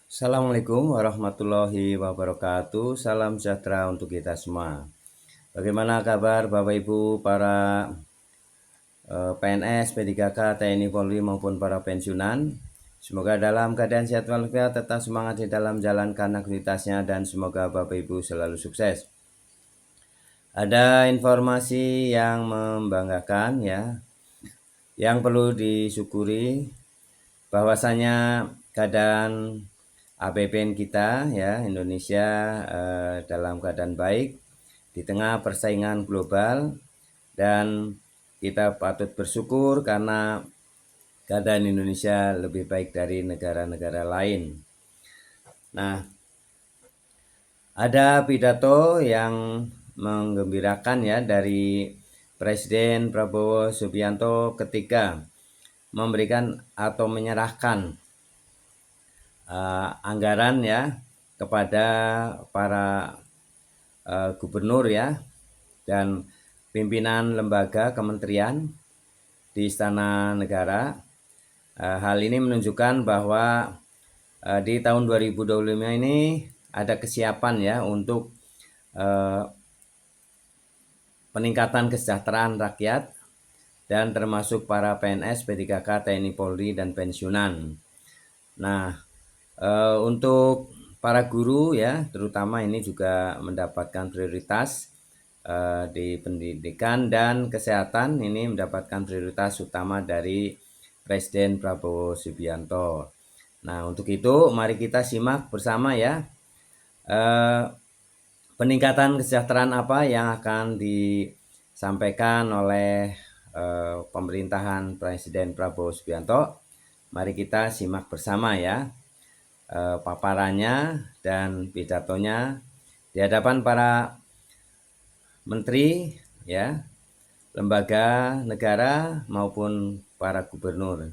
Assalamualaikum warahmatullahi wabarakatuh. Salam sejahtera untuk kita semua. Bagaimana kabar Bapak Ibu para PNS, P3K, TNI Polri maupun para pensiunan? Semoga dalam keadaan sehat walafiat, tetap semangat di dalam menjalankan aktivitasnya dan semoga Bapak Ibu selalu sukses. Ada informasi yang membanggakan ya, yang perlu disyukuri bahwasanya keadaan APBN kita ya Indonesia dalam keadaan baik di tengah persaingan global, dan kita patut bersyukur karena keadaan Indonesia lebih baik dari negara-negara lain. Nah, ada pidato yang menggembirakan ya dari Presiden Prabowo Subianto ketika memberikan atau menyerahkan anggaran ya kepada para gubernur ya dan pimpinan lembaga kementerian di Istana Negara. Hal ini menunjukkan bahwa di tahun 2025 ini ada kesiapan ya untuk peningkatan kesejahteraan rakyat dan termasuk para PNS, P3K, TNI Polri dan pensiunan. Nah, untuk para guru ya terutama ini juga mendapatkan prioritas di pendidikan dan kesehatan, ini mendapatkan prioritas utama dari Presiden Prabowo Subianto. Nah, untuk itu mari kita simak bersama ya peningkatan kesejahteraan apa yang akan disampaikan oleh pemerintahan Presiden Prabowo Subianto. Mari kita simak bersama ya paparannya dan pidatonya di hadapan para menteri ya, lembaga negara maupun para gubernur.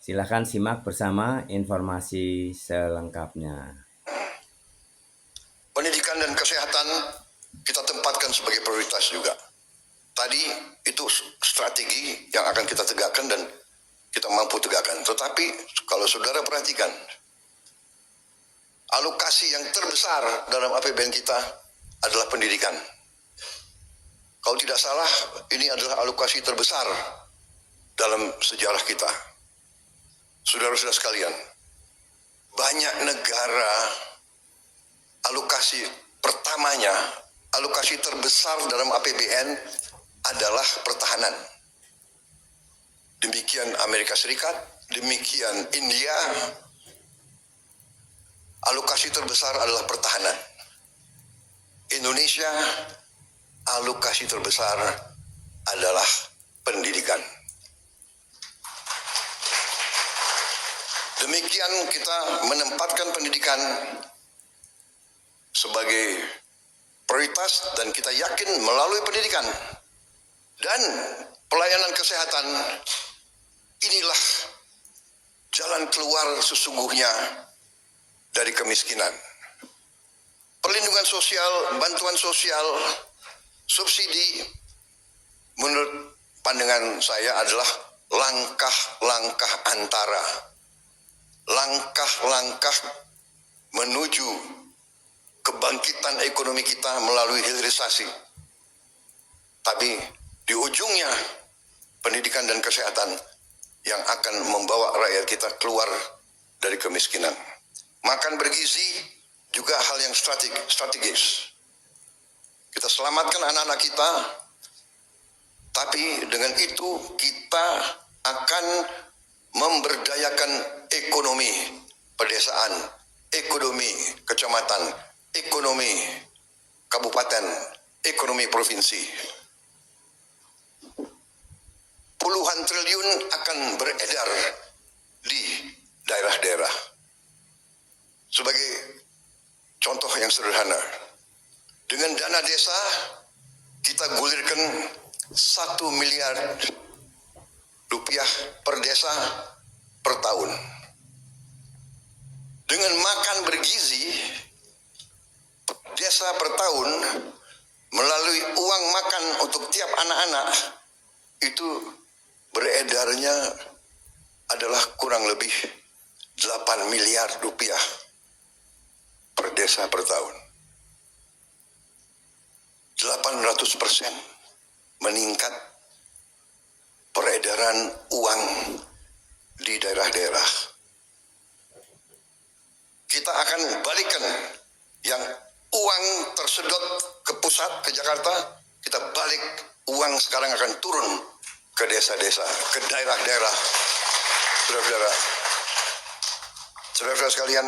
Silakan simak bersama informasi selengkapnya. Pendidikan dan kesehatan kita tempatkan sebagai prioritas juga. Tadi itu strategi yang akan kita tegakkan dan kita mampu tegakkan. Tetapi kalau saudara perhatikan, alokasi yang terbesar dalam APBN kita adalah pendidikan. Kalau tidak salah, ini adalah alokasi terbesar dalam sejarah kita. Saudara-saudara sekalian, banyak negara alokasi pertamanya, alokasi terbesar dalam APBN adalah pertahanan. Demikian Amerika Serikat, demikian India. Alokasi terbesar adalah pertahanan. Indonesia, alokasi terbesar adalah pendidikan. Demikian kita menempatkan pendidikan sebagai prioritas dan kita yakin melalui pendidikan dan pelayanan kesehatan inilah jalan keluar sesungguhnya dari kemiskinan. Perlindungan sosial, bantuan sosial, subsidi menurut pandangan saya adalah langkah-langkah antara, langkah-langkah menuju kebangkitan ekonomi kita melalui hilirisasi. Tapi di ujungnya pendidikan dan kesehatan yang akan membawa rakyat kita keluar dari kemiskinan. Makan bergizi juga hal yang strategis. Kita selamatkan anak-anak kita, tapi dengan itu kita akan memberdayakan ekonomi pedesaan, ekonomi kecamatan, ekonomi kabupaten, ekonomi provinsi. Puluhan triliun akan beredar di daerah-daerah. Sebagai contoh yang sederhana, dengan dana desa kita gulirkan 1 miliar rupiah per desa per tahun. Dengan makan bergizi desa per tahun melalui uang makan untuk tiap anak-anak itu beredarnya adalah kurang lebih 8 miliar rupiah desa per tahun. 800% meningkat peredaran uang di daerah-daerah. Kita akan balikan yang uang tersedot ke pusat, ke Jakarta, kita balik, uang sekarang akan turun ke desa-desa, ke daerah-daerah. Saudara-saudara sekalian,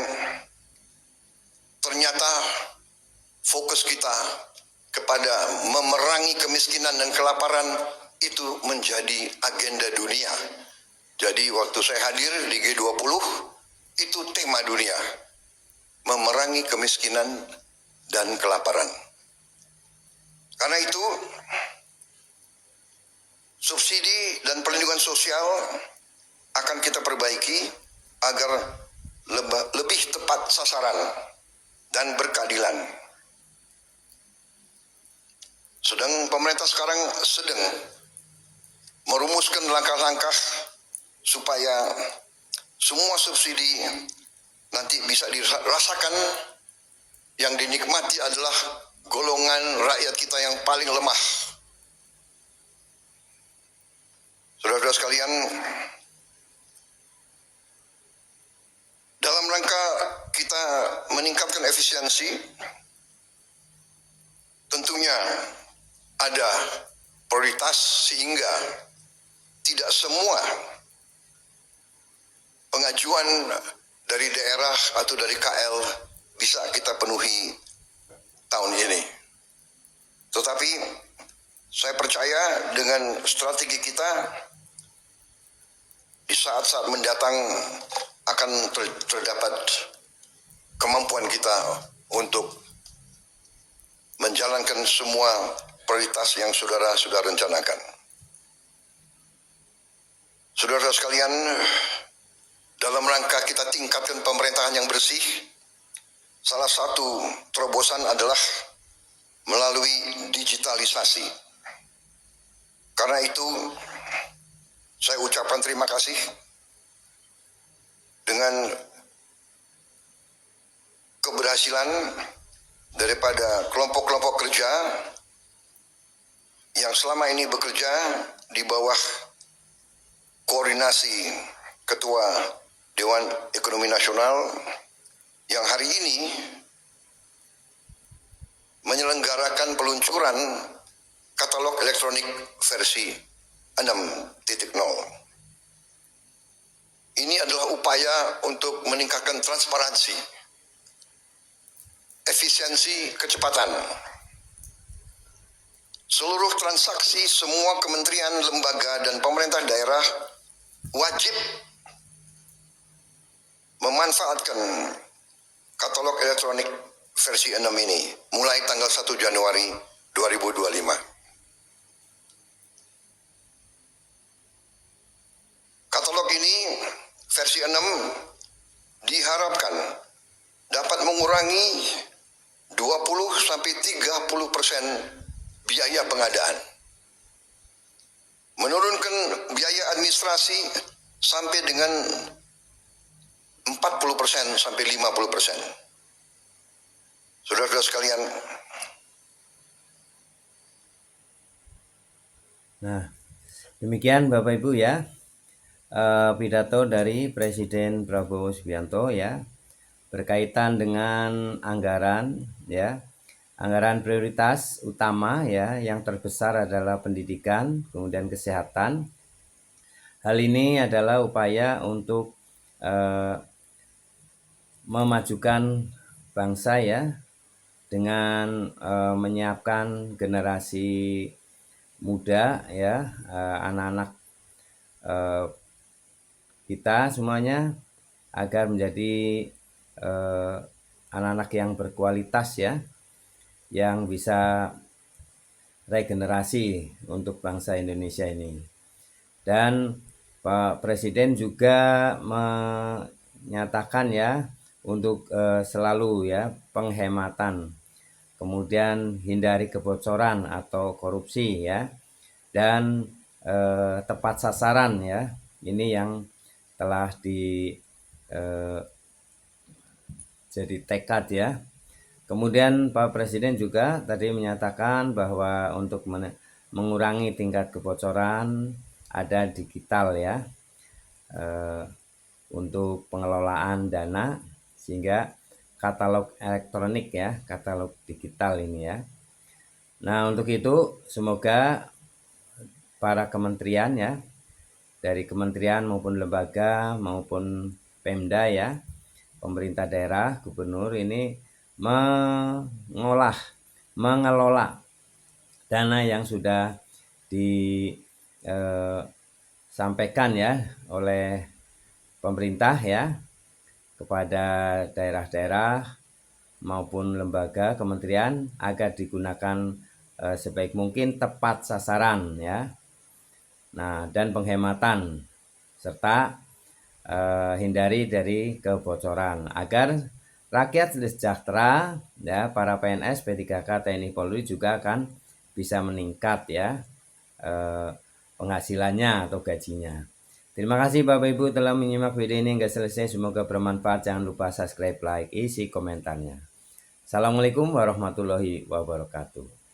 ternyata fokus kita kepada memerangi kemiskinan dan kelaparan itu menjadi agenda dunia. Jadi waktu saya hadir di G20, itu tema dunia, memerangi kemiskinan dan kelaparan. Karena itu, subsidi dan perlindungan sosial akan kita perbaiki agar lebih tepat sasaran dan berkeadilan. Sedang pemerintah sekarang sedang merumuskan langkah-langkah supaya semua subsidi nanti bisa dirasakan, yang dinikmati adalah golongan rakyat kita yang paling lemah. Saudara-saudara sekalian, dalam rangka kita meningkatkan efisiensi, tentunya ada prioritas sehingga tidak semua pengajuan dari daerah atau dari KL bisa kita penuhi tahun ini. Tetapi saya percaya dengan strategi kita, di saat-saat mendatang akan terdapat kemampuan kita untuk menjalankan semua prioritas yang saudara sudah rencanakan. Saudara sekalian, dalam rangka kita tingkatkan pemerintahan yang bersih, salah satu terobosan adalah melalui digitalisasi. Karena itu, saya ucapkan terima kasih dengan keberhasilan daripada kelompok-kelompok kerja yang selama ini bekerja di bawah koordinasi Ketua Dewan Ekonomi Nasional, yang hari ini menyelenggarakan peluncuran katalog elektronik versi 6.0. Ini adalah upaya untuk meningkatkan transparansi, efisiensi, kecepatan. Seluruh transaksi semua kementerian, lembaga, dan pemerintah daerah wajib memanfaatkan katalog elektronik versi 6 ini mulai tanggal 1 Januari 2025. Katalog ini versi 6 diharapkan dapat mengurangi 20-30% biaya pengadaan, menurunkan biaya administrasi sampai dengan 40% sampai 50%. Saudara-saudara sekalian, Nah, demikian Bapak Ibu ya, pidato dari Presiden Prabowo Subianto ya, berkaitan dengan anggaran ya. Anggaran prioritas utama ya, yang terbesar adalah pendidikan, kemudian kesehatan. Hal ini adalah upaya untuk memajukan bangsa ya, dengan menyiapkan generasi muda ya, anak-anak kita semuanya agar menjadi anak-anak yang berkualitas ya, yang bisa regenerasi untuk bangsa Indonesia ini. Dan Pak Presiden juga menyatakan ya untuk selalu ya penghematan, kemudian hindari kebocoran atau korupsi ya, dan tepat sasaran ya. Ini yang telah jadi tekad ya Kemudian Pak Presiden juga tadi menyatakan bahwa untuk mengurangi tingkat kebocoran ada digital ya, untuk pengelolaan dana, sehingga katalog elektronik ya, katalog digital ini ya. Nah, untuk itu semoga para kementerian ya, dari kementerian maupun lembaga maupun Pemda ya, pemerintah daerah, gubernur ini mengelola dana yang sudah disampaikan ya oleh pemerintah ya kepada daerah-daerah maupun lembaga kementerian agar digunakan sebaik mungkin, tepat sasaran ya. Nah, dan penghematan serta hindari dari kebocoran agar rakyat sejahtera ya, para PNS, P3K, TNI, Polri juga akan bisa meningkat ya penghasilannya atau gajinya. Terima kasih Bapak Ibu telah menyimak video ini hingga selesai. Semoga bermanfaat. Jangan lupa subscribe, like, isi komentarnya. Assalamualaikum warahmatullahi wabarakatuh.